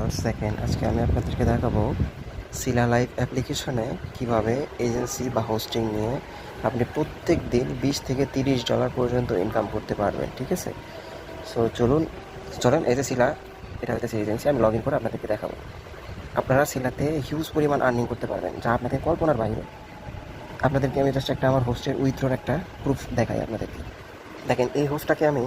Viewers, দেখেন আজকে আমি আপনাদেরকে দেখাবো সিলা লাইভ অ্যাপ্লিকেশনে কিভাবে এজেন্সি বা হোস্টিং নিয়ে আপনি প্রত্যেক দিন $20 থেকে $30 পর্যন্ত ইনকাম করতে পারবেন। ঠিক আছে, সো চলেন এই যে সিলা, এটা হচ্ছে এজেন্সি। আমি লগ ইন করে আপনাদেরকে দেখাবো। আপনারা সিলাতে হিউজ পরিমাণ আর্নিং করতে পারবেন, যা আপনাদের কল্পনার বাইরে। আপনাদেরকে আমি জাস্ট একটা আমার হোস্টের উইথড্রর একটা প্রুফ দেখাই আপনাদেরকে। দেখেন, এই হোস্টটাকে আমি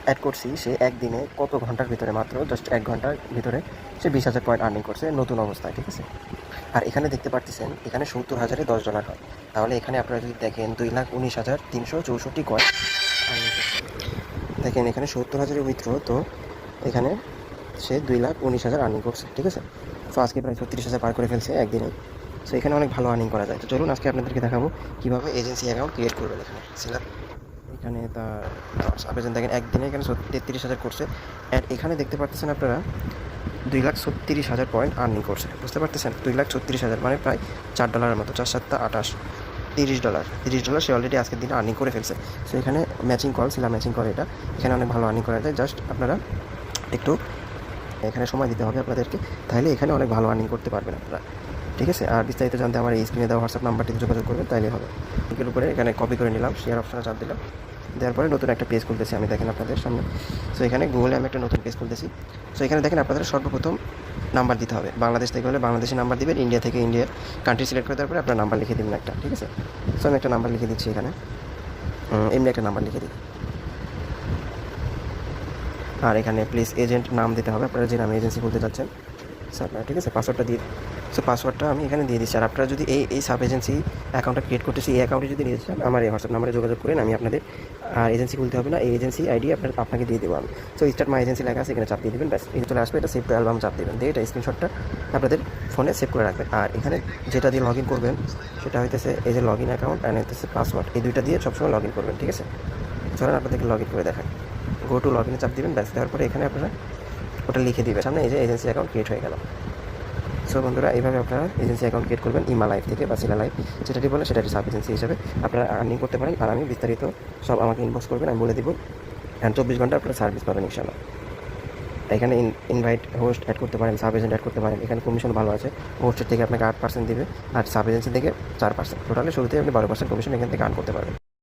অ্যাড করছি, সে একদিনে কত ঘন্টার ভিতরে, মাত্র জাস্ট 1 ঘন্টার ভিতরে সে 20,000 পয়েন্ট আর্নিং করছে নতুন অবস্থায়। ঠিক আছে, আর এখানে দেখতে পারতেছেন এখানে 70,000-এ $10 হয়। তাহলে এখানে আপনারা যদি দেখেন 2,19,364 কয়েন আর্নিং করছে। দেখেন এখানে 70,000-এর উইথড্র, তো এখানে সে 2,19,000 আর্নিং করছে। ঠিক আছে, তো আজকে প্রায় 36,000 পার করে ফেলছে একদিনে। সো এখানে অনেক ভালো আর্নিং করা যায়। তো চলুন আজকে আপনাদেরকে দেখাবো কীভাবে এজেন্সি অ্যাকাউন্ট ক্রিয়েট করবেন। এখানে তার আবেদন দেখেন একদিনে এখানে 33,000 করছে। অ্যান্ড এখানে দেখতে পাচ্ছেন আপনারা 2,36,000 পয়েন্ট আর্নিং করছে। বুঝতে পারতেছেন, 2,36,000 মানে প্রায় $4 মতো, 4 7 28, $30 সে অলরেডি আজকের দিনে আর্নিং করে ফেলছে। সো এখানে ম্যাচিং কল ছিল, ম্যাচিং কল এটা এখানে অনেক ভালো আর্নিং করা যায়। জাস্ট আপনারা একটু এখানে সময় দিতে হবে আপনাদেরকে, তাহলে এখানে অনেক ভালো আর্নিং করতে পারবেন আপনারা। ঠিক আছে, আর বিস্তারিত জানতে আমার এই স্ক্রিনে দেওয়া হোয়াটসঅ্যাপ নাম্বারটিতে যোগাযোগ করবেন, তাইলে হবে। লিঙ্কের উপরে এখানে কপি করে নিলাম, শেয়ার অপশানে চাপ দিলাম, দেওয়ার পরে নতুন একটা পেজ খুলতেছি আমি, দেখেন আপনাদের সামনে। সো এখানে গুগলে আমি একটা নতুন পেজ খুলতেছি। সো এখানে দেখেন আপনাদের সর্বপ্রথম নাম্বার দিতে হবে। বাংলাদেশ থেকে হলে বাংলাদেশি নাম্বার দিবেন, ইন্ডিয়া থেকে ইন্ডিয়ার কান্ট্রি সিলেক্ট করে দেওয়ার পরে আপনার নাম্বার লিখে দেবেন একটা। ঠিক আছে, সো আমি একটা নাম্বার লিখে দিচ্ছি এখানে, এমনি একটা নাম্বার লিখে দিই। আর এখানে প্লিজ এজেন্ট নাম দিতে হবে, আপনারা যে নামে এজেন্সি খুলতে চাচ্ছেন স্যার। ঠিক আছে, পাসওয়ার্ডটা দিয়ে, সো পাসওয়ার্ডটা আমি এখানে দিয়ে দিচ্ছি। আর আপনারা যদি এই সাব এজেন্সি অ্যাকাউন্টটা ক্রিয়েট করতেছি, এই অ্যাকাউন্টে যদি নিতে চান আমার এই হোয়াটসঅ্যাপ নাম্বারে যোগাযোগ করেন, আমি আপনাদের এজেন্সি খুলতে হবে না, এই এজেন্সি আইডি আপনাকে দিয়ে দেবো আমি। সো স্টার্ট মাই এজেন্সি লেখা আছে, এখানে চাপ দিয়ে দেবেন, ব্যাস এই চলে আসবে। এটা সেভ টু অ্যালবাম চাপ দেবেন, দিয়ে এটা স্ক্রিনশটটা আপনাদের ফোনে সেভ করে রাখবেন। আর এখানে যেটা দিয়ে লগ ইন করবেন সেটা হইতেছে এই যে লগ ইন অ্যাকাউন্ট অ্যান্ড হইতেছে পাসওয়ার্ড, এই দুইটা দিয়ে সবসময় লগ ইন করবেন। ঠিক আছে, চলেন আপনাদেরকে লগ ইন করে দেখান। গো টু লগ ইনে চাপ দিবেন, ব্যাস দেওয়ার পরে এখানে আপনারা ওটা লিখে দিবেন সামনে, এই যে এজেন্সি অ্যাকাউন্ট ক্রিয়েট হয়ে গেল। সো বন্ধুরা, এইভাবে আপনারা এজেন্সি অ্যাকাউন্ট ক্রিয়েট করবেন ইমা লাইভ থেকে বা সিলা লাইভ, যেটাটি বলে সেটাটি সাব এজেন্সি হিসেবে আপনারা আর্নিং করতে পারেন। আর আমি বিস্তারিত সব আমাকে ইনবক্স করবেন, আমি বলে দিব। অ্যান্ড 24 ঘন্টা আপনারা সার্ভিস পাবেন ইনশাআল্লাহ। এখানে ইনভাইট হোস্ট অ্যাড করতে পারেন, সাব এজেন্ট অ্যাড করতে পারেন। এখানে কমিশন ভালো আছে, হোস্টের থেকে আপনাকে 8% দেবে আর সাব এজেন্সি থেকে 4%। টোটালে শুরুতে আপনি 12% কমিশন এখান থেকে আর্ন করতে পারবেন।